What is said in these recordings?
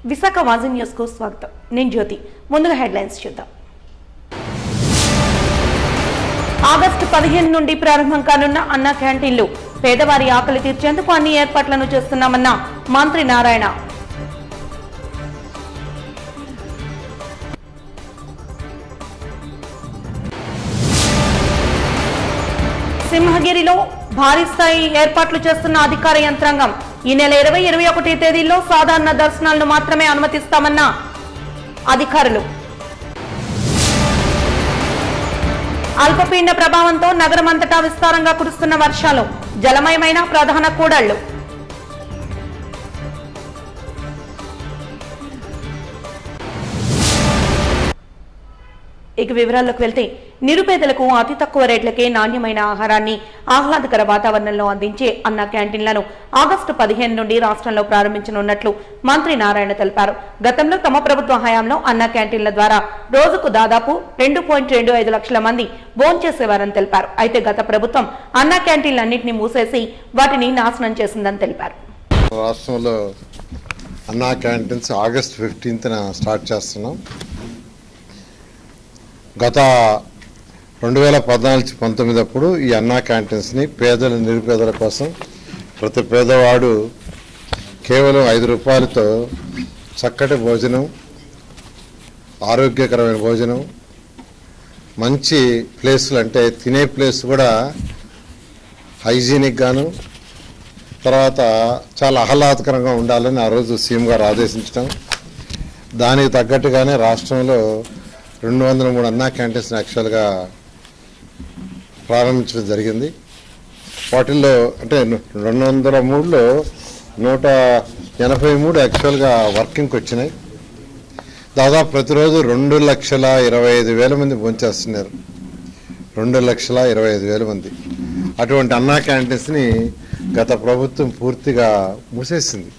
Visakha వాజీ news కు స్వాగతం. నేను జ్యోతి. ముందుగా హెడ్లైన్స్ చూద్దాం. ఆగస్టు 15 నుండి ప్రారంభం కానున్న అన్న క్యాంటీన్లు పేదవారి ఆకలి తీర్చేందుకు అన్ని ఏర్పాట్లను చేస్తున్నామన్న మంత్రి నారాయణ. సింహగిరిలో భారీ స్థాయి ఏర్పాట్లు చేస్తున్న అధికార యంత్రాంగం. ఈ నెల 20, 21 తేదీల్లో సాధారణ దర్శనాలను మాత్రమే అనుమతిస్తామన్న అధికారులు. అల్పపీడన ప్రభావంతో నగరమంతటా విస్తారంగా కురుస్తున్న వర్షాలు, జలమయమైన ప్రధాన కూడళ్లు. ఇక వివరాల్లోకి వెళ్తే, నిరుపేదలకు అతి తక్కువ రేట్లకే నాణ్యమైన ఆహారాన్ని ఆహ్లాదకర వాతావరణంలో అందించే అన్న క్యాంటీన్లను ఆగస్టు 15 నుండి రాష్ట్రంలో ప్రారంభించనున్నట్లు మంత్రి నారాయణ తెలిపారు. గతంలో తమ ప్రభుత్వ హయాంలో అన్న క్యాంటీన్ల ద్వారా రోజుకు దాదాపు 2.25 లక్షల మంది భోంచేసేవారని తెలిపారు. అయితే గత ప్రభుత్వం అన్న క్యాంటీన్లన్నింటినీ మూసేసి వాటిని నాశనం చేసిందని తెలిపారు. రాష్ట్రంలో అన్నా క్యాంటీన్స్ ఆగస్టు 15న స్టార్ట్ చేస్తున్నాం. గత 2014-19 అప్పుడు ఈ అన్నా క్యాంటీన్స్ని పేదల నిరుపేదల కోసం ప్రతి పేదవాడు కేవలం 5 రూపాయలతో చక్కటి భోజనం, ఆరోగ్యకరమైన భోజనం, మంచి ప్లేసులు అంటే తినే ప్లేస్ కూడా హైజీనిక్ గాను, తర్వాత చాలా ఆహ్లాదకరంగా ఉండాలని ఆ రోజు సీఎం గారు ఆదేశించడం, దానికి తగ్గట్టుగానే రాష్ట్రంలో 203 అన్నా క్యాంటీన్స్ యాక్చువల్గా ప్రారంభించడం జరిగింది. వాటిల్లో అంటే 203లో 183 యాక్చువల్గా వర్కింగ్కి వచ్చినాయి. దాదాపు ప్రతిరోజు 2,25,000 మంది భోంచేస్తున్నారు. 2,25,000 మంది. అటువంటి అన్నా క్యాంటీన్స్ని గత ప్రభుత్వం పూర్తిగా మూసేసింది.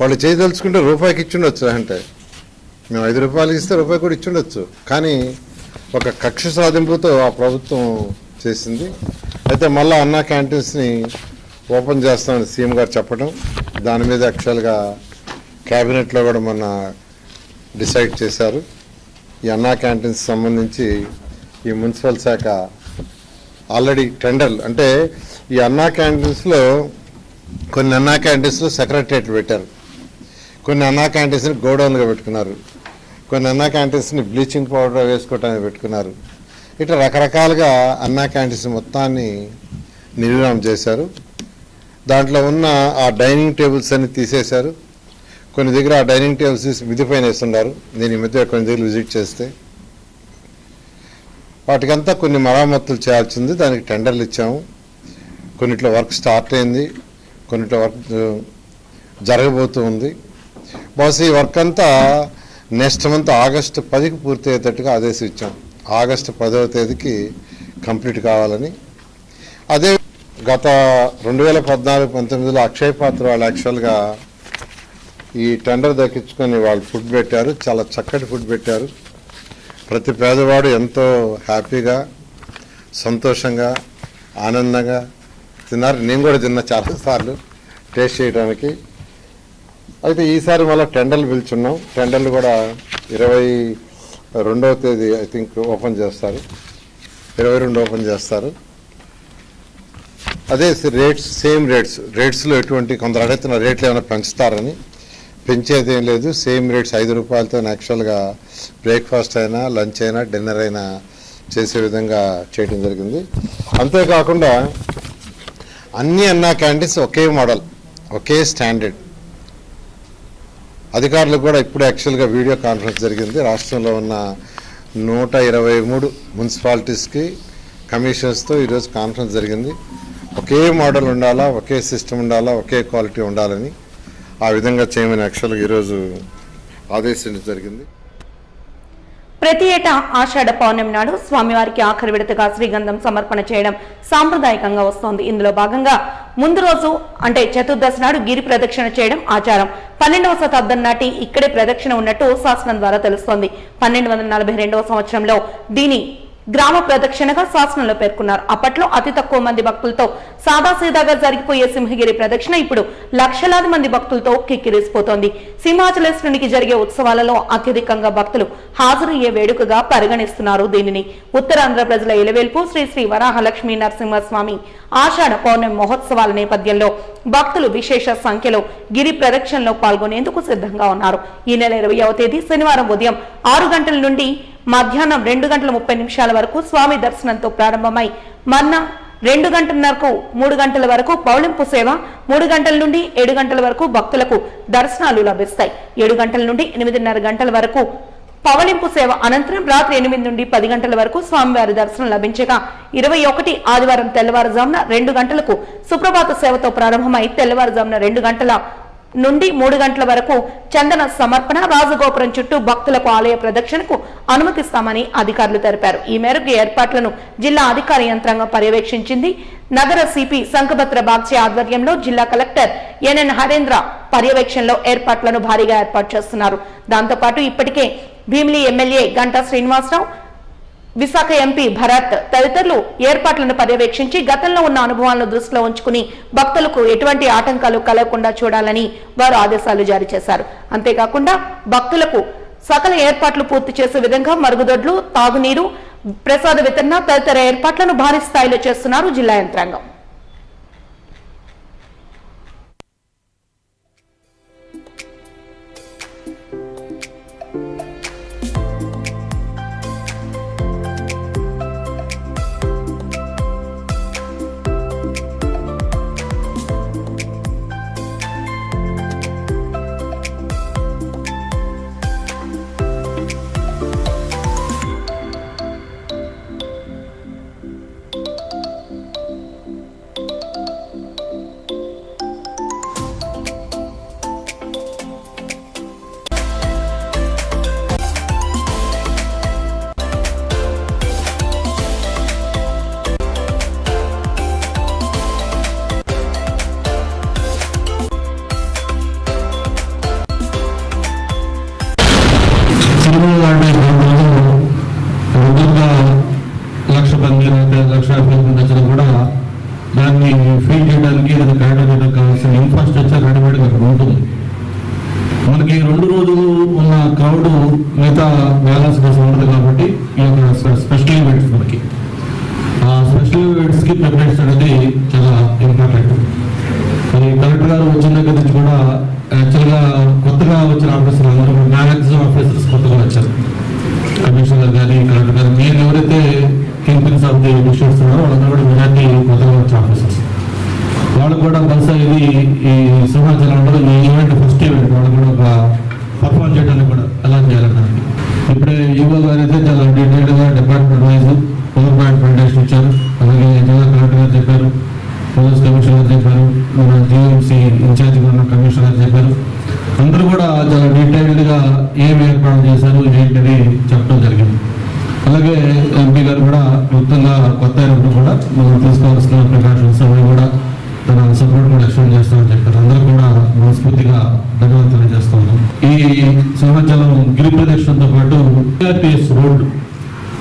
వాళ్ళు చేయదలుచుకుంటే రూపాయికి ఇచ్చిండొచ్చు, అంటే మేము 5 రూపాయలకి ఇస్తే రూపాయి కూడా ఇచ్చిండొచ్చు, కానీ ఒక కక్ష సాధింపుతో ఆ ప్రభుత్వం చేసింది. అయితే మళ్ళీ అన్నా క్యాంటీన్స్ని ఓపెన్ చేస్తామని సీఎం గారు చెప్పడం, దాని మీద యాక్చువల్గా క్యాబినెట్లో కూడా మొన్న డిసైడ్ చేశారు. ఈ అన్నా క్యాంటీన్స్ సంబంధించి ఈ మున్సిపల్ శాఖ ఆల్రెడీ టెండర్లు, అంటే ఈ అన్నా క్యాంటీన్స్లో కొన్ని అన్నా క్యాంటీన్స్లో సెక్రటరియట్ పెట్టారు, కొన్ని అన్నా క్యాంటీన్స్ని గోడౌన్గా పెట్టుకున్నారు, కొన్ని అన్నా క్యాంటీన్స్ని బ్లీచింగ్ పౌడర్ వేసుకోవటానికి పెట్టుకున్నారు. ఇట్లా రకరకాలుగా అన్నా క్యాంటీన్స్ మొత్తాన్ని నిర్వీర్యం చేశారు. దాంట్లో ఉన్న ఆ డైనింగ్ టేబుల్స్ అన్ని తీసేశారు. కొన్ని దగ్గర ఆ డైనింగ్ టేబుల్స్ తీసి మిదిపైన వేస్తున్నారు. నేను ఈ మధ్య కొన్ని దగ్గర విజిట్ చేస్తే వాటికంతా కొన్ని మరామతులు చేయాల్సింది. దానికి టెండర్లు ఇచ్చాము. కొన్నిట్లో వర్క్ స్టార్ట్ అయింది, కొన్నిట్లో వర్క్ జరగబోతూ ఉంది. బహుశా ఈ వర్క్ అంతా నెక్స్ట్ మంత్ ఆగస్టు 10కి పూర్తి అయ్యేటట్టుగా ఆదేశించాం. ఆగస్టు 10వ తేదీకి కంప్లీట్ కావాలని. అదే గత 2014-19లో అక్షయ్ పాత్ర వాళ్ళు యాక్చువల్గా ఈ టెండర్ దక్కించుకొని వాళ్ళు ఫుడ్ పెట్టారు, చాలా చక్కటి ఫుడ్ పెట్టారు. ప్రతి పేదవాడు ఎంతో హ్యాపీగా, సంతోషంగా, ఆనందంగా తిన్నారు. నేను కూడా తిన్నా చాలాసార్లు టేస్ట్ చేయడానికి. అయితే ఈసారి మళ్ళీ టెండర్లు పిలుచున్నాం. టెండర్లు కూడా 22వ తేదీ ఐ థింక్ ఓపెన్ చేస్తారు, 22 ఓపెన్ చేస్తారు. అదే సేమ్ రేట్స్లో ఎటువంటి కొందరు అడుగుతున్న రేట్లు ఏమైనా పెంచుతారని. పెంచేది ఏం లేదు, సేమ్ రేట్స్ 5 రూపాయలతో యాక్చువల్గా బ్రేక్ఫాస్ట్ అయినా, లంచ్ అయినా, డిన్నర్ అయినా చేసే విధంగా చేయడం జరిగింది. అంతేకాకుండా అన్ని అన్నా క్యాంటీన్స్ ఒకే మోడల్, ఒకే స్టాండర్డ్. అధికారులకు కూడా ఇప్పుడు యాక్చువల్గా వీడియో కాన్ఫరెన్స్ జరిగింది. రాష్ట్రంలో ఉన్న 123 మున్సిపాలిటీస్కి కమిషనర్స్తో ఈరోజు కాన్ఫరెన్స్ జరిగింది. ఒకే మోడల్ ఉండాలా, ఒకే సిస్టమ్ ఉండాలా, ఒకే క్వాలిటీ ఉండాలని ఆ విధంగా చేయమని యాక్చువల్గా ఈరోజు ఆదేశించడం జరిగింది. ప్రతి ఏటా ఆషాఢ పౌర్ణమి నాడు స్వామివారికి ఆఖరి విడతగా శ్రీగంధం సమర్పణ చేయడం సాంప్రదాయకంగా వస్తోంది. ఇందులో భాగంగా ముందు రోజు అంటే చతుర్దశి నాడు గిరి ప్రదక్షిణ చేయడం ఆచారం. 12వ శతాబ్దం నాటి ఇక్కడే ప్రదక్షిణ ఉన్నట్టు శాసనం ద్వారా తెలుస్తోంది. 1242వ సంవత్సరంలో దీని గ్రామ ప్రదక్షిణగా శాసనంలో పేర్కొన్నారు. అప్పట్లో అతి తక్కువ మంది భక్తులతో సాదాసీదాగా జరిగిపోయే సింహగిరి ప్రదక్షిణ ఇప్పుడు లక్షలాది మంది భక్తులతో కిక్కిరిసిపోతోంది. సింహాచలేశ్వరునికి జరిగే ఉత్సవాలలో అత్యధికంగా భక్తులు హాజరయ్యే వేడుకగా పరిగణిస్తున్నారు దీనిని. ఉత్తరాంధ్ర ప్రజల ఇలవేల్పు శ్రీ శ్రీ వరాహలక్ష్మీ నరసింహస్వామి ఆషాఢ పౌర్ణమి మహోత్సవాల నేపథ్యంలో భక్తులు విశేష సంఖ్యలో గిరి ప్రదక్షిణలో పాల్గొనేందుకు సిద్ధంగా ఉన్నారు. ఈ నెల 20వ తేదీ శనివారం ఉదయం 6 గంటల నుండి మధ్యాహ్నం 2:30 వరకు స్వామి దర్శనంతో ప్రారంభమై మన్నా 2:30 3 గంటల వరకు పౌళింపు సేవ, 3 గంటల నుండి 7 గంటల వరకు భక్తులకు దర్శనాలు లభిస్తాయి. 7 గంటల నుండి 8:30 గంటల వరకు పవళింపు సేవ అనంతరం రాత్రి 8 నుండి 10 గంటల వరకు స్వామివారి దర్శనం లభించగా 21 ఆదివారం తెల్లవారుజామున 2 గంటలకు సుప్రభాత సేవతో ప్రారంభమై తెల్లవారుజామున 2 గంటల నుండి 3 గంటల వరకు చందన సమర్పణ, రాజగోపురం చుట్టూ భక్తులకు ఆలయ ప్రదక్షిణకు అనుమతిస్తామని అధికారులు తెలిపారు. ఈ మేరకు ఏర్పాట్లను జిల్లా అధికార యంత్రాంగం పర్యవేక్షించింది. నగర సిపి సంకభద్ర బాగ్చి ఆధ్వర్యంలో జిల్లా కలెక్టర్ ఎన్ఎన్ హరేంద్ర పర్యవేక్షణలో ఏర్పాట్లను భారీగా ఏర్పాటు చేస్తున్నారు. దాంతోపాటు ఇప్పటికే భీమిలి ఎమ్మెల్యే గంటా శ్రీనివాసరావు, విశాఖ ఎంపీ భరత్ తదితరులు ఏర్పాట్లను పర్యవేక్షించి గతంలో ఉన్న అనుభవాలను దృష్టిలో ఉంచుకుని భక్తులకు ఎటువంటి ఆటంకాలు కలగకుండా చూడాలని వారు ఆదేశాలు జారీ చేశారు. అంతేకాకుండా భక్తులకు సకల ఏర్పాట్లు పూర్తి చేసే విధంగా మరుగుదొడ్లు, తాగునీరు, ప్రసాద వితరణ తదితర ఏర్పాట్లను భారీ స్థాయిలో చేస్తున్నారు జిల్లా యంత్రాంగం. కూడా దాన్ని ఫీల్ చేయడానికి కావడానికి కావాల్సిన ఇన్ఫ్రాస్ట్రక్చర్ రెడీమేడ్గా అక్కడ ఉంటుంది. మనకి 2 రోజులు ఉన్న క్రౌడ్ మిగతా బ్యాలెన్స్ కోసం ఉండదు కాబట్టి ఈ యొక్క స్పెషల్ ఈవెంట్స్ మనకి ఆ స్పెషల్ ఈవెంట్స్కి ప్రిపరేషన్ అనేది చాలా ఇంపార్టెంట్. మరి కలెక్టర్ గారు వచ్చిన దగ్గర నుంచి కూడా యాక్చువల్గా కొత్తగా వచ్చిన ఆఫీసర్లు అందరూ మ్యాక్సిమం ఆఫీసర్స్ కొత్తగా వచ్చారు. కమిషనర్ కానీ కలెక్టర్ గారు మీరు ఎవరైతే కింగ్పిన్స్ ఆఫ్ ది డిస్ట్రిక్ట్స్ ఉన్నారో వాళ్ళందరూ కూడా మెజార్టీ కొత్తగా వచ్చే ఆఫీసర్స్. వాళ్ళు కూడా బహుశా ఇది ఈ సింహాచలంలో ఈ ఈవెంట్ ఫస్ట్ ఈవెంట్ వాళ్ళు కూడా ఒక పర్ఫార్మ్ చేయడానికి కూడా ఎలా చేయాలన్నారండి. ఇప్పుడే యువ గారు అయితే చాలా డీటెయిల్గా department wise power point presentation ఇచ్చారు. అలాగే జిల్లా కలెక్టర్ గారు చెప్పారు, పోలీస్ కమిషనర్ చెప్పారు, మన జిఎంసీ ఇన్ఛార్జ్ ఉన్న కమిషనర్ చెప్పారు. అందరూ కూడా చాలా డీటెయిల్డ్గా ఏం ఏర్పాటు చేశారు ఏంటని చెప్పడం జరిగింది. అలాగే ఎంపీ గారు కూడా మొత్తంగా కొత్త అయినప్పుడు కూడా మనం తీసుకోవాల్సిన ప్రికాషన్స్ అవి కూడా తన సపోర్ట్ కూడా ఎక్స్టెండ్ చేస్తామని చెప్పారు. అందరూ కూడా మనస్ఫూర్తిగా ధన్యవాదాలు తెలియజేస్తున్నాం. ఈ సింహాచలం గిరి ప్రదక్షిణతో పాటు ఆర్టీఎస్ రోడ్డు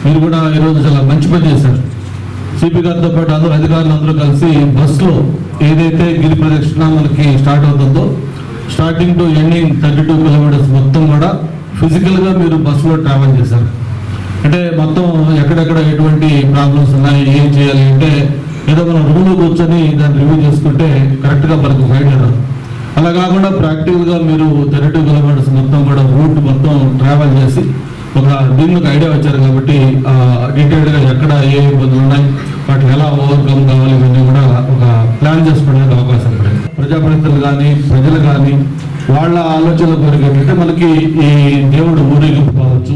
మీరు కూడా ఈరోజు చాలా మంచి పని చేశారు. సిపి గారితో పాటు అందరూ అధికారులు అందరూ కలిసి బస్సులో ఏదైతే గిరి ప్రదక్షిణ మనకి స్టార్ట్ అవుతుందో స్టార్టింగ్ టు ఎండింగ్ 32 కిలోమీటర్స్ మొత్తం కూడా ఫిజికల్గా మీరు బస్సులో ట్రావెల్ చేశారు. అంటే మొత్తం ఎక్కడెక్కడ ఎటువంటి ప్రాబ్లమ్స్ ఉన్నాయి, ఏం చేయాలి అంటే ఏదో మనం రూమ్లో కూర్చొని దాన్ని రివ్యూ చేసుకుంటే కరెక్ట్గా మనకు గైడ్ అయ్యారు. అలా కాకుండా ప్రాక్టికల్గా మీరు 32 కిలోమీటర్స్ మొత్తం కూడా రూట్ మొత్తం ట్రావెల్ చేసి దీనికి ఒక ఐడియా వచ్చారు కాబట్టి డీటెయిల్డ్గా ఎక్కడ ఏ ఇబ్బందులు ఉన్నాయి, వాటిని ఎలా ఓవర్కమ్ కావాలి ఇవన్నీ కూడా ఒక ప్లాన్ చేసుకోవడానికి అవకాశం పడింది. ప్రజాప్రతినిధులు కానీ ప్రజలు కానీ వాళ్ళ ఆలోచనల కొరకు ఏంటంటే మనకి ఈ దేవుడు ఊరేగింపు కావచ్చు,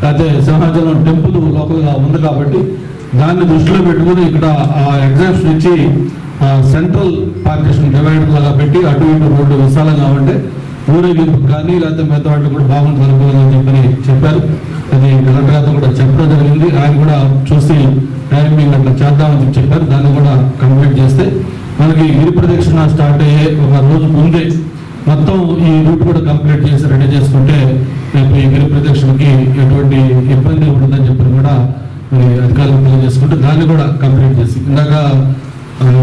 అయితే సింహాచలం టెంపుల్ లోపలగా ఉంది కాబట్టి దాన్ని దృష్టిలో పెట్టుకుని ఇక్కడ ఎగ్జామ్షన్ ఇచ్చి సెంట్రల్ పార్టీషన్ డివైడర్ లాగా పెట్టి అటు ఇటు రోడ్డు విశాలంగా ఉంటే ఊరేగింపు కానీ లేకపోతే మిగతా వాటికి కూడా బాగుంటుంది అనుకోవాలని చెప్పని చెప్పారు. అది కలెక్టర్ గారితో కూడా చెప్పడం జరిగింది. ఆయన కూడా చూసి టైమింగ్ అట్లా చేద్దామని చెప్పారు. దాన్ని కూడా కంప్లీట్ చేస్తే మనకి గిరి ప్రదక్షిణ స్టార్ట్ అయ్యే ఒక రోజు ముందే మొత్తం ఈ రూట్ కూడా కంప్లీట్ చేసి రెడీ చేసుకుంటే రేపు ఈ గిరి ప్రదక్షిణకి ఎటువంటి ఇబ్బంది ఉంటుందని చెప్పి కూడా మరి అధికారులు తెలియజేసుకుంటూ దాన్ని కూడా కంప్లీట్ చేసి ఇందాక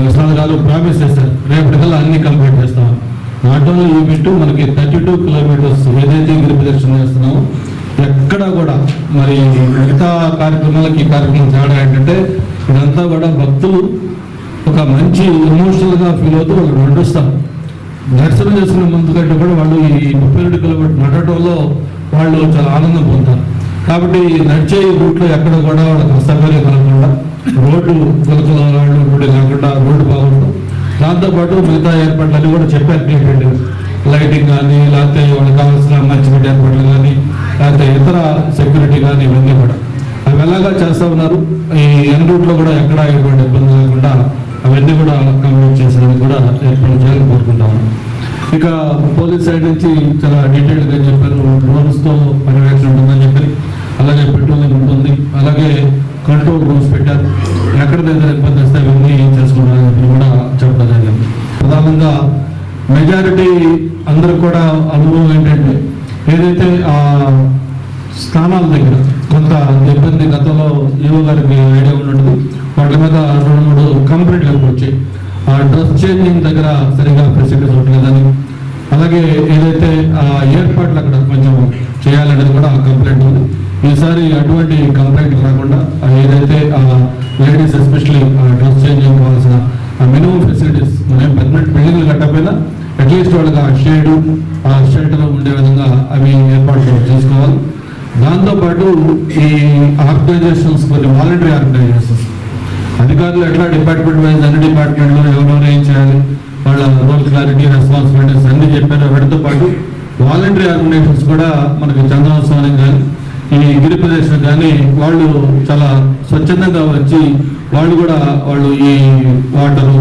విశ్వనాథ్ గారు ప్రామిస్ చేశారు రేపటికల్లా అన్ని కంప్లీట్ చేస్తాం. నాట్ ఓన్లీ ఈ బిట్టు మనకి 32 కిలోమీటర్స్ ఏదైతే గిరి ప్రదక్షిణ చేస్తున్నామో ఎక్కడ కూడా మరి మిగతా కార్యక్రమాలకి ఈ కార్యక్రమం తేడా ఏంటంటే ఇదంతా కూడా భక్తులు ఒక మంచి ఎమోషనల్గా ఫీల్ అవుతూ వాళ్ళు నడుస్తారు. దర్శనం చేసుకునే ముందు కంటే కూడా వాళ్ళు ఈ 32 కిలోమీటర్ నడటంలో వాళ్ళు చాలా ఆనందం పొందుతారు. కాబట్టి నడిచే రూట్లో ఎక్కడ కూడా వాళ్ళకి అసౌకర్యం కలగకుండా రోడ్డు కొలకల వాళ్ళు రోడ్డు లేకుండా రోడ్డు బాగుంటాం. దాంతోపాటు మిగతా ఏర్పాట్లన్నీ కూడా చెప్పారు క్లియర్గా, లైటింగ్ కానీ లేకపోతే వాళ్ళకి కావాల్సిన మంచినీటి ఏర్పాట్లు కానీ లేకపోతే ఇతర సెక్యూరిటీ కానీ ఇవన్నీ కూడా అవి ఎలాగా చేస్తూ ఉన్నారు. ఈ ఎన్ రూట్లో కూడా ఎక్కడ ఎటువంటి ఇబ్బంది లేకుండా అవన్నీ కూడా కంప్లీట్ చేసేందుకు కూడా ఏర్పాటు చేయాలని కోరుకుంటా ఉన్నాం. ఇక పోలీస్ సైడ్ నుంచి చాలా డీటెయిల్గా చెప్పారు. డ్రోన్స్తో పర్యవేక్షణ ఉంటుందని చెప్పి, అలాగే పెట్రోలింగ్ ఉంటుంది, అలాగే కంట్రోల్ రూమ్స్ పెట్టారు. ఎక్కడ దగ్గర ఇబ్బంది వస్తే అవన్నీ చేసుకుంటారని చెప్పి కూడా చెప్పడం జరిగింది. ప్రధానంగా మెజారిటీ అందరికి కూడా అనుభవం ఏంటంటే ఏదైతే ఆ స్థానాల దగ్గర కొంత ఇబ్బంది గతంలో యువ గారికి ఐడియా ఉన్నట్టు వాటి మీద 2-3 కంప్లైంట్లు వచ్చాయి. ఆ డ్రెస్ చేంజింగ్ దగ్గర సరిగా ఫెసిలిటీస్ ఉండలేదని, అలాగే ఏదైతే ఆ ఏర్పాట్లు అక్కడ కొంచెం చేయాలనేది కూడా కంప్లైంట్ ఉంది. ఈసారి అటువంటి కంప్లైంట్ రాకుండా ఏదైతే లేడీస్ ఎస్పెషల్లీ డ్రెస్ చేంజింగ్ కావాల్సిన మినిమం ఫెసిలిటీస్ మనం పర్మనెంట్ బిల్డింగ్లు కట్టకపోయినా అట్లీస్ట్ వాళ్ళకి ఆ షేడు ఆ షెల్టర్ ఉండే విధంగా అవి ఏర్పాట్లు చేసుకోవాలి. దాంతోపాటు ఈ ఆర్గనైజేషన్స్ కొన్ని వాలంటరీ ఆర్గనైజేషన్స్ అధికారులు ఎట్లా డిపార్ట్మెంట్ వైజ్ అన్ని డిపార్ట్మెంట్లో ఎవరెవరు ఏం చేయాలి వాళ్ళ రోల్ క్లారిటీ రెస్పాన్సిబిలిటీస్ అన్ని చెప్పారు. వాటితో పాటు వాలంటరీ ఆర్గనైజేషన్స్ కూడా మనకి చంద్రోత్సవానికి కానీ ఈ గిరి ప్రదేశం కానీ వాళ్ళు చాలా స్వచ్ఛందంగా వచ్చి వాళ్ళు కూడా వాళ్ళు ఈ వాటరు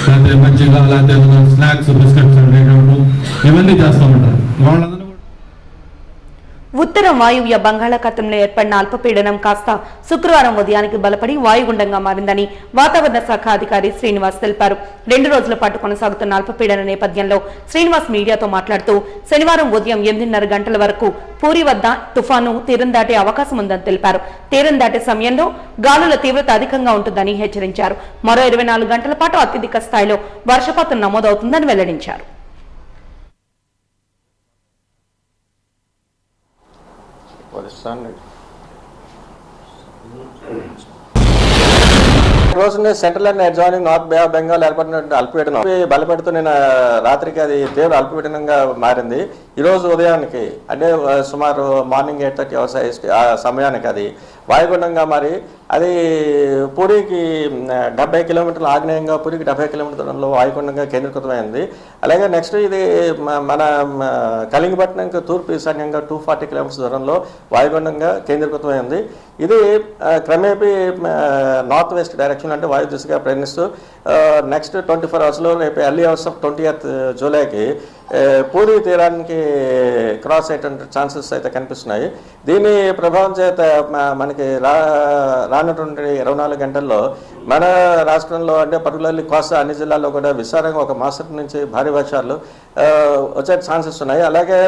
లేకపోతే మంచిగా లేకపోతే స్నాక్స్ బిస్కెట్స్ ఇవన్నీ చేస్తూ ఉంటారు. వాళ్ళందరూ ఉత్తర వాయువ్య బంగాళాఖాతంలో ఏర్పడిన అల్పపీడనం కాస్త శుక్రవారం ఉదయానికి బలపడి వాయుగుండంగా మారిందని వాతావరణ శాఖ అధికారి శ్రీనివాస్ తెలిపారు. 2 రోజుల పాటు కొనసాగుతున్న అల్పపీడన నేపథ్యంలో శ్రీనివాస్ మీడియాతో మాట్లాడుతూ శనివారం ఉదయం 8:30 గంటల వరకు పూరి వద్ద తుఫాను తీరం దాటే అవకాశం ఉందని తెలిపారు. తీరం దాటే సమయంలో గాలుల తీవ్రత అధికంగా ఉంటుందని హెచ్చరించారు. మరో 24 గంటల పాటు అత్యధిక స్థాయిలో వర్షపాతం నమోదవుతుందని వెల్లడించారు. రోజునే central and adjoining north bay of Bengal ఏర్పడినటువంటి అల్పపీడనం బలపడుతూ నిన్న రాత్రికి అది తీవ్ర అల్పపీడనంగా మారింది. ఈరోజు ఉదయానికి అంటే సుమారు మార్నింగ్ 8:30 ఆ సమయానికి అది వాయుగుండంగా మారి అది పూరికి 70 కిలోమీటర్ల ఆగ్నేయంగా పూరికి 70 కిలోమీటర్లలో వాయుగుండంగా కేంద్రీకృతమైంది. అలాగే నెక్స్ట్ ఇది మన కళింగపట్నంకి తూర్పు ఈశాన్యంగా 240 కిలోమీటర్స్ దూరంలో వాయుగుండంగా కేంద్రీకృతమైంది. ఇది క్రమేపీ నార్త్ వెస్ట్ డైరెక్షన్ అంటే వాయు దిశగా ప్రయాణిస్తూ నెక్స్ట్ 24 అవర్స్లో రేపు ఎర్లీ అవర్స్ ఆఫ్ 20th జూలైకి పూరి తీరానికి క్రాస్ అయ్యేటువంటి ఛాన్సెస్ అయితే కనిపిస్తున్నాయి. దీని ప్రభావం చేత మనకి రానటువంటి 24 గంటల్లో మన రాష్ట్రంలో అంటే పర్టికులర్లీ కోస్తా అన్ని జిల్లాల్లో కూడా విస్తారంగా ఒక మాసం నుంచి భారీ వర్షాలు వచ్చే ఛాన్సెస్ ఉన్నాయి. అలాగే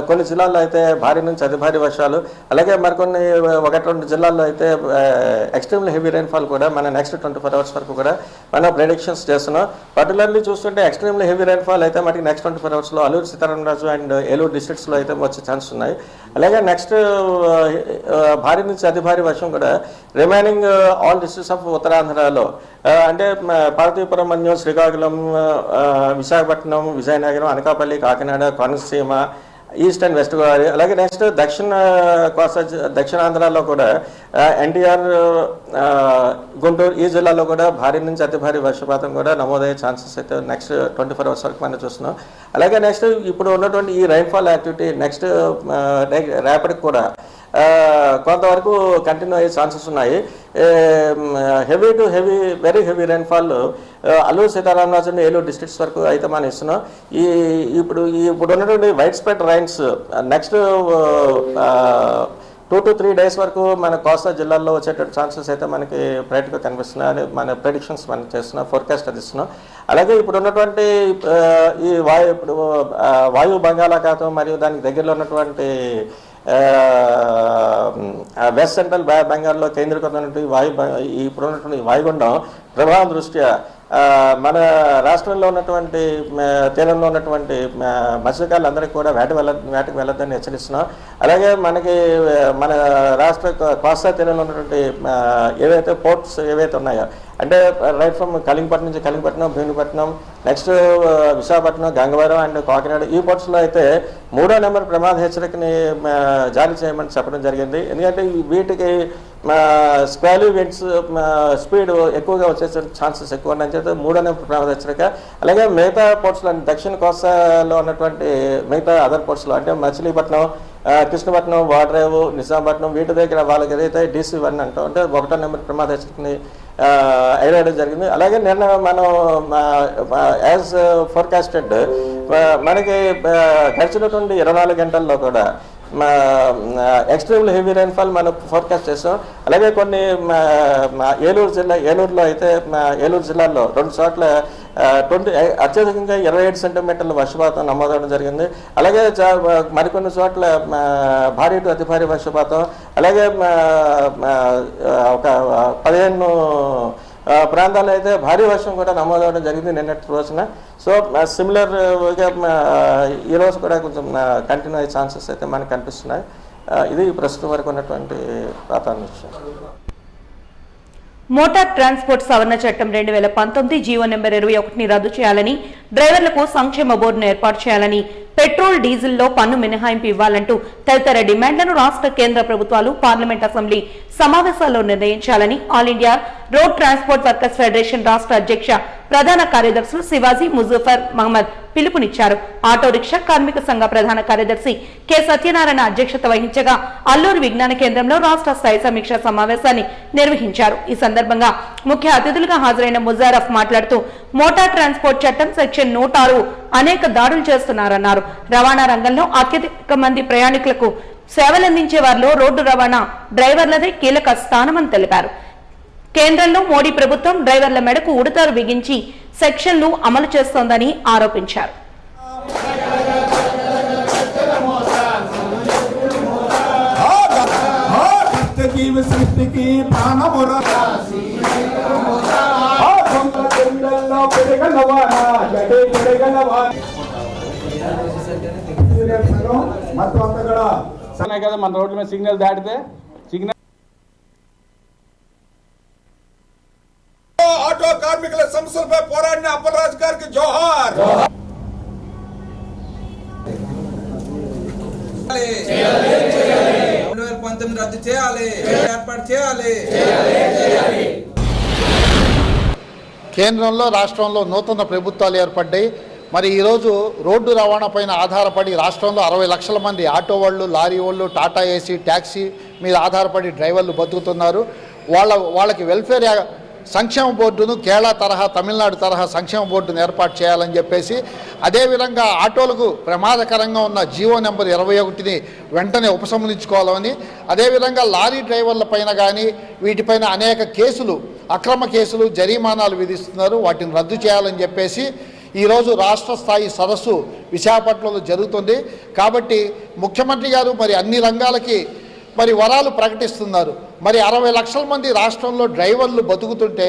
కొన్ని జిల్లాల్లో అయితే భారీ నుంచి అతి భారీ వర్షాలు, అలాగే మరికొన్ని 1-2 జిల్లాల్లో అయితే ఎక్స్ట్రీమ్లీ హెవీ రైన్ఫాల్ కూడా మన నెక్స్ట్ 24 అవర్స్ వరకు కూడా మనం ప్రెడిక్షన్స్ చేస్తున్నాం. పర్టికులర్లీ చూస్తుంటే ఎక్స్ట్రీమ్లీ హెవీ రైన్ఫాల్ అయితే మనకి నెక్స్ట్ 24 అవర్స్లో అల్లూరు సీతారామరాజు అండ్ ఏలూరు డిస్ట్రిక్ట్స్లో అయితే వచ్చే ఛాన్స్ ఉన్నాయి. అలాగే నెక్స్ట్ భారీ నుంచి అతి భారీ వర్షం కూడా రిమైనింగ్ ఆల్ డిస్ట్రిక్ట్స్ ఆఫ్ ఉత్తరాంధ్రలో అంటే Parvathipuram, Manyam, Srikakulam, Visakhapatnam, Vizianagaram, Anakapalli, Kakinada, Konaseema, east and west Godavari, అలాగే నెక్స్ట్ దక్షిణాంధ్రాలో కూడా ఎన్టీఆర్, గుంటూరు ఈ జిల్లాలో కూడా భారీ నుంచి అతి భారీ వర్షపాతం కూడా నమోదయ్యే ఛాన్సెస్ అయితే నెక్స్ట్ 24 అవర్స్ వరకు మనం చూస్తున్నాం. అలాగే నెక్స్ట్ ఇప్పుడు ఉన్నటువంటి ఈ రైన్ఫాల్ యాక్టివిటీ నెక్స్ట్ రేపటికి కూడా కొంతవరకు కంటిన్యూ అయ్యే ఛాన్సెస్ ఉన్నాయి. Heavy to heavy very heavy rainfall Alluri Sitaramaraju and Eluru districts వరకు అయితే మనం ఇస్తున్నాం. ఇప్పుడు ఉన్నటువంటి wide spread rains next 2 to 3 days వరకు మన కోస్తా జిల్లాల్లో వచ్చేటువంటి ఛాన్సెస్ అయితే మనకి బ్రైట్గా కనిపిస్తున్నాయి. మన ప్రెడిక్షన్స్ మనం చేస్తున్నాం, ఫోర్కాస్ట్ అది ఇస్తున్నాం. అలాగే ఇప్పుడు ఉన్నటువంటి ఈ వాయు బంగాళాఖాతం మరియు దానికి దగ్గరలో ఉన్నటువంటి వెస్ట్ సెంట్రల్ బెంగాల్లో కేంద్రీకృతమైనటువంటి ఇప్పుడున్నటువంటి వాయుగుండం ప్రభావం దృష్ట్యా మన రాష్ట్రంలో ఉన్నటువంటి తీరంలో ఉన్నటువంటి మత్స్యకారులందరికీ కూడా వేటకు వెళ్ళొద్దని హెచ్చరిస్తున్నాం. అలాగే మన రాష్ట్ర కోస్తా తీరంలో ఉన్నటువంటి ఏవైతే పోర్ట్స్ ఏవైతే ఉన్నాయో, అంటే రైట్ ఫ్రమ్ కళింగపట్నం నుంచి కళింగపట్నం, భీమునిపట్నం, నెక్స్ట్ విశాఖపట్నం, గంగవరం అండ్ కాకినాడ, ఈ పోర్ట్స్లో అయితే 3వ నెంబర్ ప్రమాద హెచ్చరికని జారీ చేయమని చెప్పడం జరిగింది. ఎందుకంటే వీటికి స్క్వాలీ విండ్స్ స్పీడ్ ఎక్కువగా వచ్చేసే ఛాన్సెస్ ఎక్కువ ఉన్నాయని చెప్పి 3వ నెంబర్ ప్రమాద హెచ్చరిక. అలాగే మిగతా పోర్ట్స్లో దక్షిణ కోస్తాలో ఉన్నటువంటి మిగతా అదర్ పోర్ట్స్లో అంటే మచిలీపట్నం, కృష్ణపట్నం, వాడ్రేవు, నిజాంపట్నం వీటి దగ్గర వాళ్ళకి ఏదైతే DC1 అంటాం అంటే 1వ నెంబర్ ప్రమాద హెచ్చరికని ఎగరేయడం జరిగింది. అలాగే నిన్న మనం యాజ్ ఫోర్కాస్టెడ్ మనకి గడిచినటువంటి 24 గంటల్లో కూడా ఎక్స్ట్రీమ్లీ హెవీ రైన్ఫాల్ మనం ఫోర్కాస్ట్ చేస్తాం. అలాగే కొన్ని ఏలూరులో అయితే ఏలూరు జిల్లాలో 2 చోట్ల అత్యధికంగా 27 సెంటీమీటర్ల వర్షపాతం నమోదవడం జరిగింది. అలాగే మరికొన్ని చోట్ల భారీ టు అతి భారీ వర్షపాతం, అలాగే ఒక 15 ప్రాంతాల్లో అయితే భారీ వర్షం కూడా నమోదవడం జరిగింది నిన్నటి రోజున. సో సిమిలర్గా ఈరోజు కూడా కొంచెం కంటిన్యూ అయ్యే ఛాన్సెస్ అయితే మనకు కనిపిస్తున్నాయి. ఇది ప్రస్తుతం వరకు ఉన్నటువంటి వాతావరణ. మోటార్ ట్రాన్స్పోర్ట్ సవరణ చట్టం 2019 జీవో నెంబర్ 21ని రద్దు చేయాలని, డ్రైవర్లకు సంక్షేమ బోర్డును ఏర్పాటు చేయాలని, పెట్రోల్ డీజిల్లో పన్ను మినహాయింపు ఇవ్వాలంటూ తదితర డిమాండ్లను రాష్ట్ర కేంద్ర ప్రభుత్వాలు పార్లమెంట్ అసెంబ్లీ సమావేశాల్లో నిర్ణయించాలని all India road transport workers federation రాష్ట్ర అధ్యక్ష ప్రధాన కార్యదర్శులు శివాజీ ముజఫర్ మహమ్మద్ పిలుపునిచ్చారు. ఆటో రిక్షా కార్మిక సంఘ ప్రధాన కార్యదర్శి కె సత్యనారాయణ అధ్యక్షత వహించగా అల్లూరు విజ్ఞాన కేంద్రంలో రాష్ట్ర స్థాయి సమీక్ష సమావేశాన్ని నిర్వహించారు. ఈ సందర్భంగా ముఖ్య అతిథులుగా హాజరైన ముజారఫ్ మాట్లాడుతూ మోటార్ ట్రాన్స్పోర్ట్ చట్టం సెక్షన్ 106 అనేక దాడులు చేస్తున్నారన్నారు. రవాణా రంగంలో అత్యధిక మంది ప్రయాణికులకు సేవలందించే వారిలో రోడ్డు రవాణా డ్రైవర్లదే కీలక స్థానమని తెలిపారు. కేంద్రంలో మోడీ ప్రభుత్వం డ్రైవర్ల మెడకు ఉడతారు బిగించి సెక్షన్లు అమలు చేస్తోందని ఆరోపించారు. కదా మన రోడ్ల మీద సిగ్నల్ దాటితే సిగ్నల్ ఆటో కార్మికుల సమస్యలపై పోరాడిన అప్పలరాజు గారికి జోహార్. 2019 రద్దు చేయాలి, ఏర్పాటు చేయాలి. కేంద్రంలో రాష్ట్రంలో నూతన ప్రభుత్వాలు ఏర్పడ్డాయి. మరి ఈరోజు రోడ్డు రవాణా పైన ఆధారపడి రాష్ట్రంలో 60 లక్షల మంది ఆటో వాళ్ళు, లారీ వాళ్ళు, టాటా ఏసీ, ట్యాక్సీ మీద ఆధారపడి డ్రైవర్లు బతుకుతున్నారు. వాళ్ళకి వెల్ఫేర్ సంక్షేమ బోర్డును కేరళ తరహా, తమిళనాడు తరహా సంక్షేమ బోర్డును ఏర్పాటు చేయాలని చెప్పేసి, అదేవిధంగా ఆటోలకు ప్రమాదకరంగా ఉన్న జీవో నెంబర్ 21ని వెంటనే ఉపసంహరించుకోవాలని, అదేవిధంగా లారీ డ్రైవర్ల పైన కానీ వీటిపైన అనేక కేసులు, అక్రమ కేసులు, జరిమానాలు విధిస్తున్నారు. వాటిని రద్దు చేయాలని చెప్పేసి ఈరోజు రాష్ట్ర స్థాయి సదస్సు విశాఖపట్నంలో జరుగుతుంది. కాబట్టి ముఖ్యమంత్రి గారు మరి అన్ని రంగాలకి మరి వరాలు ప్రకటిస్తున్నారు. మరి 60 లక్షల మంది రాష్ట్రంలో డ్రైవర్లు బతుకుతుంటే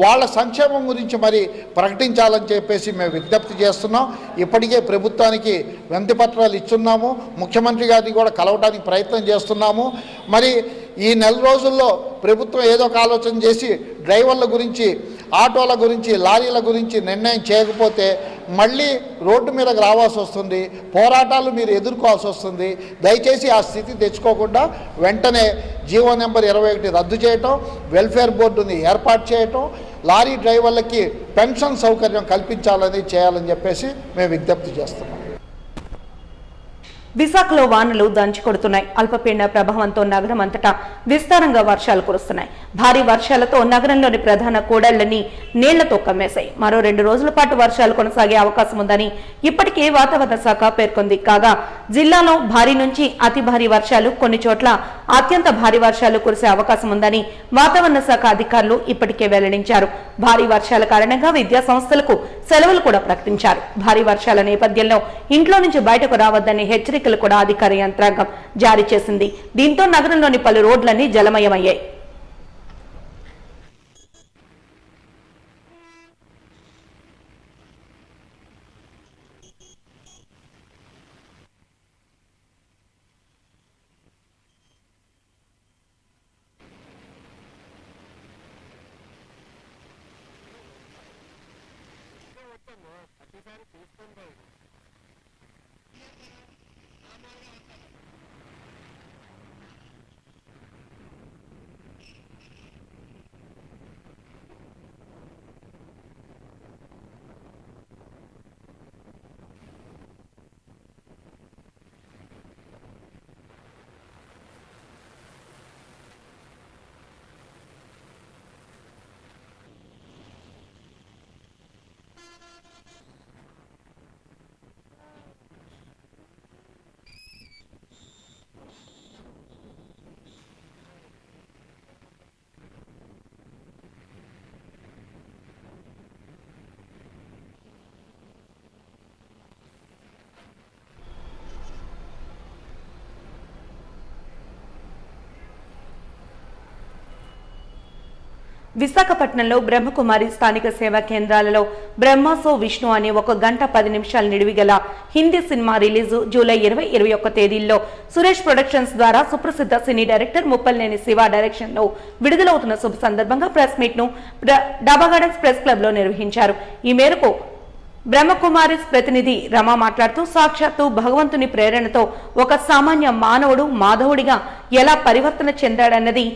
వాళ్ళ సంక్షేమం గురించి మరి ప్రకటించాలని చెప్పేసి మేము విజ్ఞప్తి చేస్తున్నాం. ఇప్పటికే ప్రభుత్వానికి వినతి పత్రాలు ఇచ్చున్నాము, ముఖ్యమంత్రి గారిని కూడా కలవడానికి ప్రయత్నం చేస్తున్నాము. మరి ఈ నెల రోజుల్లో ప్రభుత్వం ఏదో ఒక ఆలోచన చేసి డ్రైవర్ల గురించి, ఆటోల గురించి, లారీల గురించి నిర్ణయం చేయకపోతే మళ్ళీ రోడ్డు మీదకి రావాల్సి వస్తుంది, పోరాటాలు మీరు ఎదుర్కోవాల్సి వస్తుంది. దయచేసి ఆ స్థితి తెచ్చుకోకుండా వెంటనే జీవో నెంబర్ 21 రద్దు చేయటం, వెల్ఫేర్ బోర్డుని ఏర్పాటు చేయటం, లారీ డ్రైవర్లకి పెన్షన్ సౌకర్యం కల్పించాలని చేయాలని చెప్పేసి మేము విజ్ఞప్తి చేస్తున్నాం. విశాఖలో వానలు దంచి కొడుతున్నాయి. అల్పపీడన ప్రభావంతో నగరం అంతటా విస్తారంగా వర్షాలు కురుస్తున్నాయి. భారీ వర్షాలతో నగరంలోని ప్రధాన కూడళ్లన్నీ నీళ్లతో కమ్మేశాయి. మరో 2 రోజుల పాటు వర్షాలు కొనసాగే అవకాశం ఉందని ఇప్పటికే వాతావరణ శాఖ పేర్కొంది. కాగా జిల్లాలో భారీ నుంచి అతి భారీ వర్షాలు, కొన్ని చోట్ల అత్యంత భారీ వర్షాలు కురిసే అవకాశం ఉందని వాతావరణ శాఖ అధికారులు ఇప్పటికే వెల్లడించారు. భారీ వర్షాల కారణంగా విద్యా సంస్థలకు సెలవులు కూడా ప్రకటించారు. భారీ వర్షాల నేపథ్యంలో ఇంట్లో నుంచి బయటకు రావద్దని హెచ్చరికలు కూడా అధికార యంత్రాంగం జారీ చేసింది. దీంతో నగరంలోని పలు రోడ్లన్నీ జలమయమయ్యాయి. విశాఖపట్నంలో బ్రహ్మకుమారి స్థానిక సేవా కేంద్రాలలో బ్రహ్మసో విష్ణు అనే 1 గంట 10 నిమిషాల నిడివిగల హిందీ సినిమా రిలీజు జూలై 20, 21 తేదీల్లో సురేష్ ప్రొడక్షన్స్ ద్వారా సుప్రసిద్ధ సినీ డైరెక్టర్ ముప్పల్నేని శివ డైరెక్షన్ లో విడుదలవుతున్న శుభ సందర్భంగా ప్రెస్ మీట్ ను డాబా గార్డెన్స్ ప్రెస్ క్లబ్ లో నిర్వహించారు. ఈ మేరకు బ్రహ్మకుమారిస్ ప్రతినిధి రమ మాట్లాడుతూ సాక్షాత్తు భగవంతుని ప్రేరణతో ఒక సామాన్య మానవుడు మాధవుడిగా ఎలా పరివర్తన చెందాడన్నది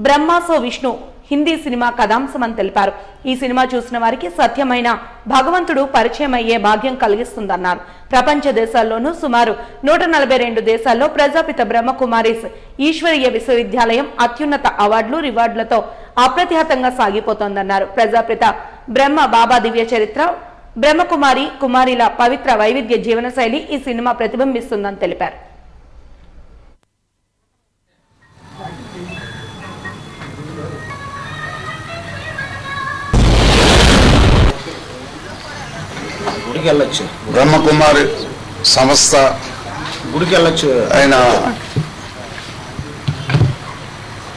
బ్రహ్మసో విష్ణు హిందీ సినిమా కథాంశమని తెలిపారు. ఈ సినిమా చూసిన వారికి సత్యమైన భగవంతుడు పరిచయం అయ్యే భాగ్యం కలిగిస్తుందన్నారు. ప్రపంచ దేశాల్లోనూ సుమారు 142 దేశాల్లో ప్రజాపిత బ్రహ్మకుమారిస్ ఈశ్వరీయ విశ్వవిద్యాలయం అత్యున్నత అవార్డులు, రివార్డులతో అప్రతిహతంగా సాగిపోతోందన్నారు. ప్రజాపిత బ్రహ్మ బాబా దివ్య చరిత్ర, బ్రహ్మకుమారి కుమారిల పవిత్ర వైవిధ్య జీవనశైలి ఈ సినిమా ప్రతిబింబిస్తుందని తెలిపారు. బ్రహ్మకుమారి సంస్థ గుడికి వెళ్ళొచ్చు ఆయన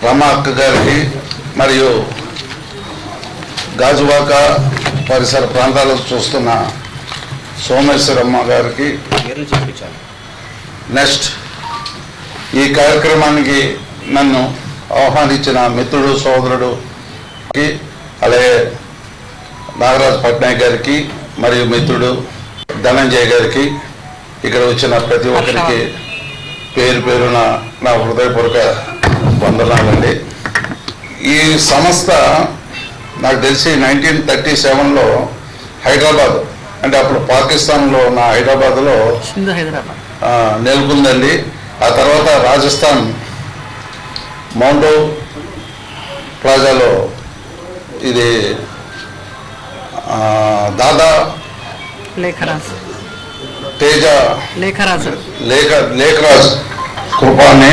రమ అక్క గారికి మరియు గాజువాక పరిసర ప్రాంతాల్లో చూస్తున్న సోమేశ్వరమ్మ గారికి నెక్స్ట్ ఈ కార్యక్రమానికి నన్ను ఆహ్వానించిన మిత్రుడు సోదరుడుకి అలాగే నాగరాజ్ పట్నాయక్ గారికి మరియు మిత్రుడు ధనంజయ్ గారికి ఇక్కడ వచ్చిన ప్రతి ఒక్కరికి పేరు పేరున నా హృదయపూర్వక వందనాలండి. ఈ సంస్థ నాకు తెలిసి 1937లో హైదరాబాద్ అంటే అప్పుడు పాకిస్తాన్లో ఉన్న హైదరాబాద్లో నెలకొందండి. ఆ తర్వాత రాజస్థాన్ మౌంటో ప్లాజాలో ఇది దాదా తేజ లేఖరాజ్ కృపాన్ని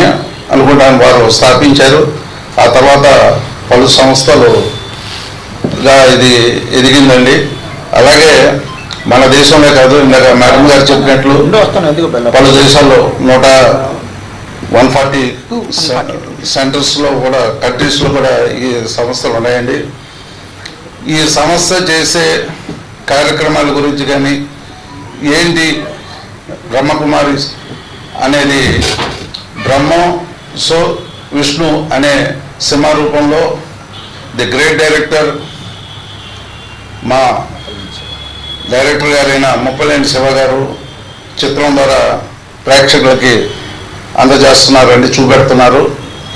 అనుకుంటాను వారు స్థాపించారు. ఆ తర్వాత పలు సంస్థలుగా ఇది ఎదిగిందండి. అలాగే మన దేశంలో కాదు, ఇందాక మేడం గారు చెప్పినట్లు పలు దేశాల్లో 140 సెంటర్స్లో కూడా కంట్రీస్లో కూడా ఈ సంస్థలు ఉన్నాయండి. ఈ సంస్థ చేసే కార్యక్రమాల గురించి కానీ ఏంటి బ్రహ్మకుమారి అనేది బ్రహ్మ సో విష్ణు అనే సినిమా రూపంలో ది గ్రేట్ డైరెక్టర్ మా డైరెక్టర్ గారైన ముప్పలేని శివ గారు చిత్రం ద్వారా ప్రేక్షకులకి అందజేస్తున్నారండి, చూపెడుతున్నారు.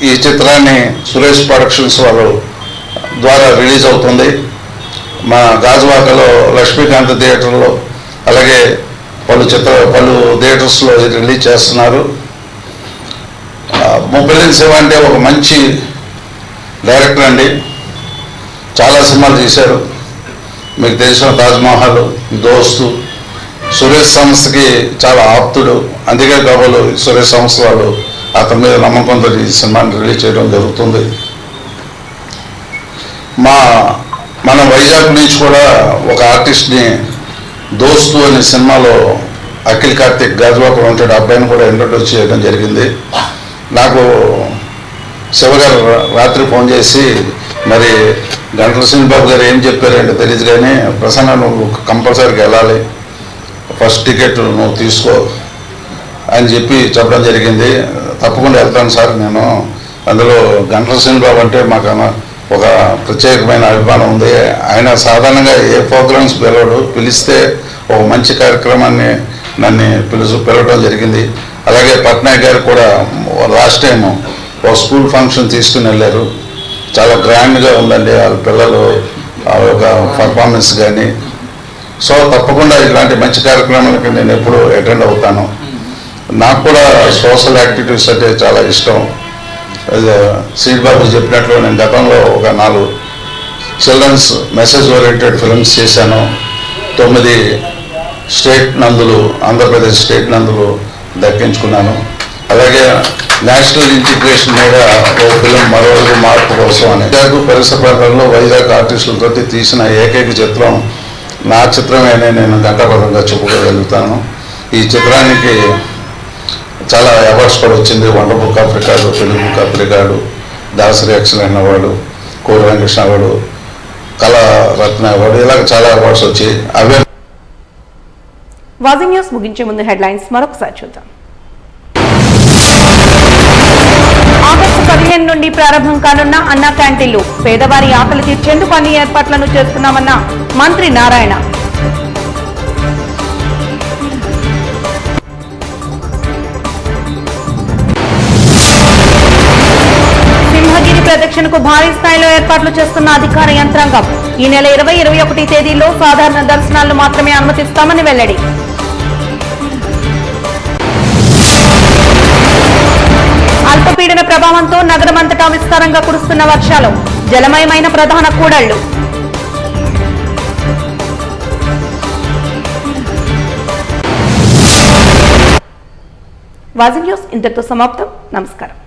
ఈ చిత్రాన్ని సురేష్ ప్రొడక్షన్స్ వారు ద్వారా రిలీజ్ అవుతుంది. మా గాజువాకలో లక్ష్మీకాంత్ థియేటర్లో అలాగే పలు థియేటర్స్లో రిలీజ్ చేస్తున్నారు. ముప్పలేని శివ అంటే ఒక మంచి డైరెక్టర్ అండి, చాలా సినిమాలు చేశారు. మీకు తెలిసిన తాజ్మహల్, దోస్తు, సురేష్ సంస్థకి చాలా ఆప్తుడు. అందుకే కాబోలు సురేష్ సంస్థ వాళ్ళు అతని మీద నమ్మకంతో ఈ సినిమాని రిలీజ్ చేయడం జరుగుతుంది. మన వైజాగ్ నుంచి కూడా ఒక ఆర్టిస్ట్ని దోస్తు అనే సినిమాలో అఖిల్ కార్తిక్ గాజువాకలో ఉంటాడు, అబ్బాయిని కూడా ఇంట్రొడ్యూస్ చేయడం జరిగింది. నాకు శివగారు రాత్రి ఫోన్ చేసి, మరి గంటల సింహబాబు గారు ఏం చెప్పారంటే తెలియదు కానీ, ప్రసన్న నువ్వు కంపల్సరీగా వెళ్ళాలి, ఫస్ట్ టికెట్ నువ్వు తీసుకో అని చెప్పడం జరిగింది. తప్పకుండా వెళ్తాను సార్ నేను. అందులో గంటల సింహబాబు అంటే మాకు ఒక ప్రత్యేకమైన అభిమానం ఉంది. ఆయన సాధారణంగా ఏ ప్రోగ్రామ్స్ పిలిస్తే ఒక మంచి కార్యక్రమాన్ని పిలవడం జరిగింది. అలాగే పట్నాయక్ గారు కూడా లాస్ట్ టైం ఒక స్కూల్ ఫంక్షన్ తీసుకుని వెళ్ళారు. చాలా గ్రాండ్గా ఉందండి వాళ్ళ పిల్లలు ఒక పర్ఫార్మెన్స్ కానీ. సో తప్పకుండా ఇలాంటి మంచి కార్యక్రమాలకి నేను ఎప్పుడూ అటెండ్ అవుతాను. నాకు కూడా సోషల్ యాక్టివిటీస్ అంటే చాలా ఇష్టం. శ్రీబాబు చెప్పినట్లు నేను గతంలో ఒక 4 చిల్డ్రన్స్ మెసేజ్ ఓరియంటెడ్ ఫిల్మ్స్ చేశాను. 9 స్టేట్ నందులు, ఆంధ్రప్రదేశ్ స్టేట్ నందులు దక్కించుకున్నాను. అలాగే నేషనల్ ఇంటిగ్రేషన్ మీద ఓ ఫిలిం మరో మార్పు కోసం అని పరిసర ప్రాంతాల్లో వైజాగ్ ఆర్టిస్టులతో తీసిన ఏకైక చిత్రం నా చిత్రమేనే నేను గంటాపదంగా చెప్పుకోగలుగుతాను. ఈ చిత్రానికి చాలా అవార్డ్స్ కూడా వచ్చింది. Wonder book of record, Telugu book of record, Dasari excellent award, కోడి వెంకటేశ్వర అవార్డు, కళారత్న అవార్డు, ఇలాగ చాలా అవార్డ్స్ వచ్చాయి. అవే వాజీ న్యూస్ ముగించే ముందు హెడ్లైన్స్ మరొకసారి చూద్దాం. ఆగస్టు 15 నుండి ప్రారంభం కానున్న అన్నా క్యాంటీన్లు, పేదవారి ఆకలి తీర్చేందుకు అన్ని ఏర్పాట్లను చేస్తున్నామన్న మంత్రి నారాయణ. సింహగిరి ప్రదక్షిణకు భారీ స్థాయిలో ఏర్పాట్లు చేస్తున్న అధికార యంత్రాంగం. ఈ నెల 20, 21 తేదీల్లో సాధారణ దర్శనాలను మాత్రమే అనుమతిస్తామని వెల్లడి. అల్పపీడన ప్రభావంతో నగరమంతటా విస్తారంగా కురుస్తున్న వర్షాలు, జలమయమైన ప్రధాన కూడళ్లు. వాజీ న్యూస్ ఇంతటితో సమాప్తం. నమస్కారం.